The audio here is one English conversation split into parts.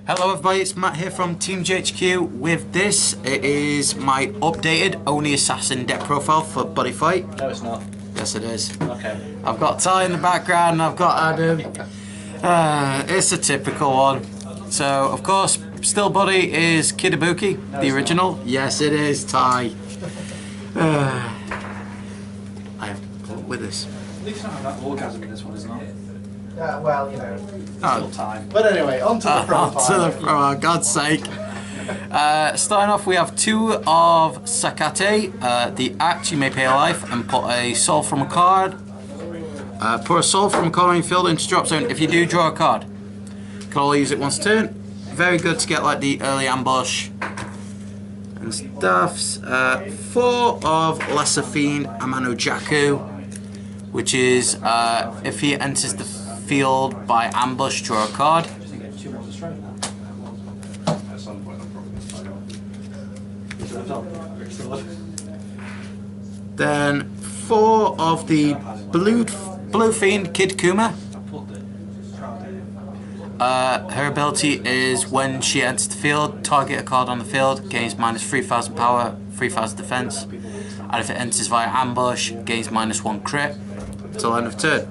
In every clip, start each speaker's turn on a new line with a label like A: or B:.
A: Hello everybody, it's Matt here from Team GHQ. With this, it is my updated Oni Assassin deck profile for Buddyfight.
B: No, it's not.
A: Yes, it is.
B: Okay.
A: I've got Ty in the background and I've got Adam. It's a typical one. So, of course, still Buddy is Kidabuki, no, the original. Not. Yes, it is, Ty. I have to put with this.
B: At least I don't have that orgasm in this one, isn't it?
C: Well, you know,
B: still time.
C: But anyway, on to the profile.
A: For God's sake. Starting off, we have two of Sakate. The act, you may pay a life and put a soul from a card. Put a soul from a card on your field into drop zone. If you do draw a card, you can only use it once a turn. Very good to get like the early ambush and stuffs. 4 of Lesser Fiend Amano Jaku, which is if he enters the field by ambush, draw a card. Then 4 of the Blue Fiend Kid Kuma. Her ability is when she enters the field, target a card on the field, gains minus 3,000 power, 3,000 defense, and if it enters via ambush, gains minus 1 crit till end of turn.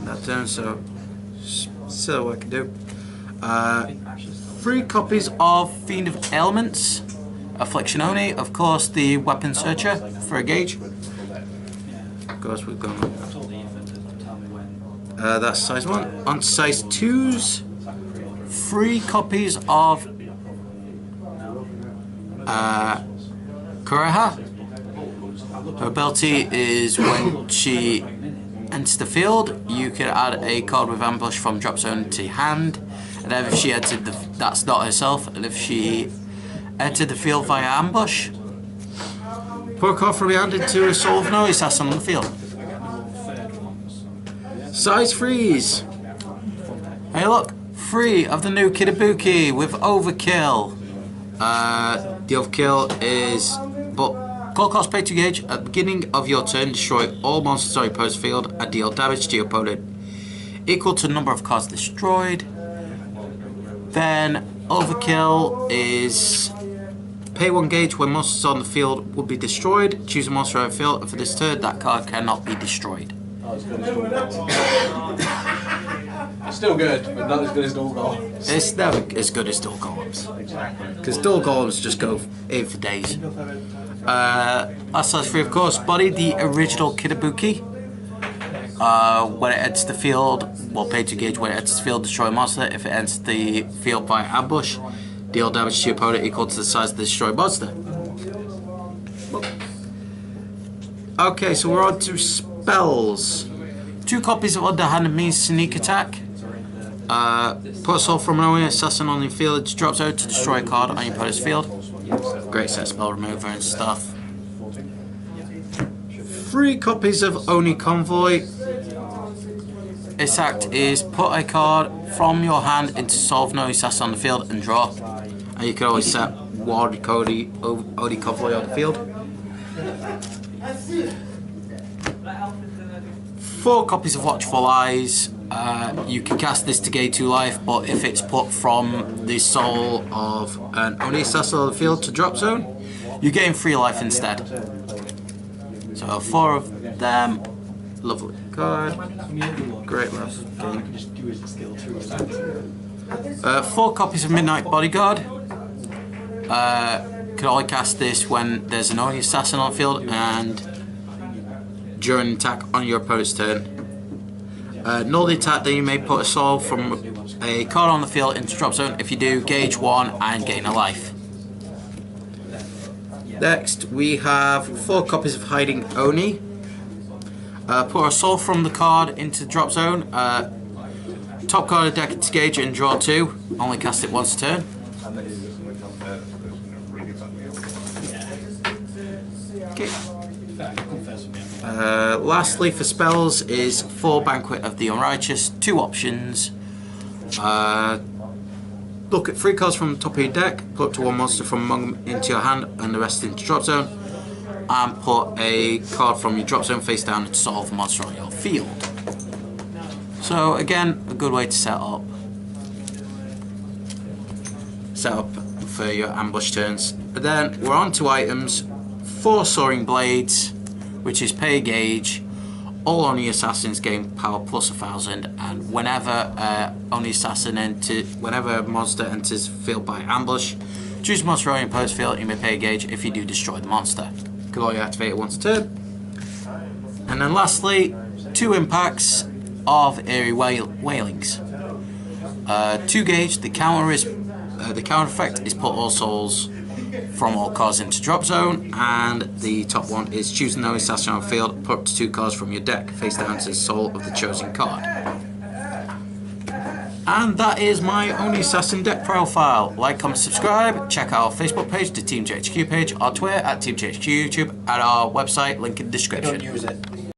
A: That turn, so still what I can do. 3 copies of Fiend of Ailments, Affliction Oni, of course the Weapon Searcher for a gauge. Of course we've gone. That's size 1. On size 2s, 3 copies of Kureha. Her ability is when she enters the field, you can add a card with ambush from drop zone to your hand, and then if she entered that's not herself, and if she entered the field via ambush, put a card from your hand into a soul of an Oni Assassin on the field. Size 3s. Hey look, 3 of the new Kidabuki with Overkill. The Overkill is call cost pay to gauge. At the beginning of your turn, destroy all monsters on your opponent's field and deal damage to your opponent equal to the number of cards destroyed. Then Overkill is pay 1 gauge when monsters on the field will be destroyed. Choose a monster on the field, and for this turn, that card cannot be destroyed.
B: It's still good, but not as good as Dual Golems.
A: It's never as good as Dual Golems. Because Dual Golems just go in for days. That's size 3, of course. Buddy, the original Kidabuki. When it enters the field, well, pay to gauge. When it enters the field, destroy a monster. If it enters the field by ambush, deal damage to your opponent equal to the size of the destroyed monster. Okay, so we're on to spells. 2 copies of Underhanded Means Sneak Attack. Put a soul from an Oni Assassin on your field into drop zone to destroy a card on your opponent's field. Great set spell remover and stuff. 3 copies of Oni Convoy. Its act is put a card from your hand into soul of an Oni Assassin on the field and draw. And you can always set 1 Oni Convoy on the field. 4 copies of Watchful Eyes. You can cast this to gain 2 life, but if it's put from the soul of an Oni Assassin on the field to drop zone, you gain 3 life instead. So 4 of them. Lovely card. Great love. 4 copies of Midnight Bodyguard. Can only cast this when there's an Oni Assassin on the field and during an attack on your opponent's turn. Null the attack, then you may put a soul from a card on the field into drop zone. If you do, gauge 1 and gain a life. Next, we have 4 copies of Hiding Oni. Put a soul from the card into the drop zone. Top card of the deck into gauge and draw 2. Only cast it once a turn. Okay. Lastly, for spells is 4 Banquet of the Unrighteous. 2 options. Look at 3 cards from the top of your deck, put up to 1 monster from among them into your hand and the rest into drop zone, and put a card from your drop zone face down to solve a monster on your field. So So again, a good way to set up for your ambush turns. But then we're on to items. 4 soaring blades, which is pay gauge. All Oni Assassins gain power plus 1000, and whenever whenever a monster enters field by ambush, choose a monster on your opponent's field. You may pay gauge if you do destroy the monster. You can only activate it once a turn. And then lastly, 2 impacts of Eerie Wailings. 2 gauge. The counter effect is put all souls from all cards into drop zone, and the top one is choose an Oni Assassin on the field, put up to 2 cards from your deck face down to the soul of the chosen card. And that is my Oni Assassin deck profile. Like, comment, subscribe, check out our Facebook page, the Team GHQ page, our Twitter at Team GHQ, YouTube, and our website, link in the description.
B: Don't use it.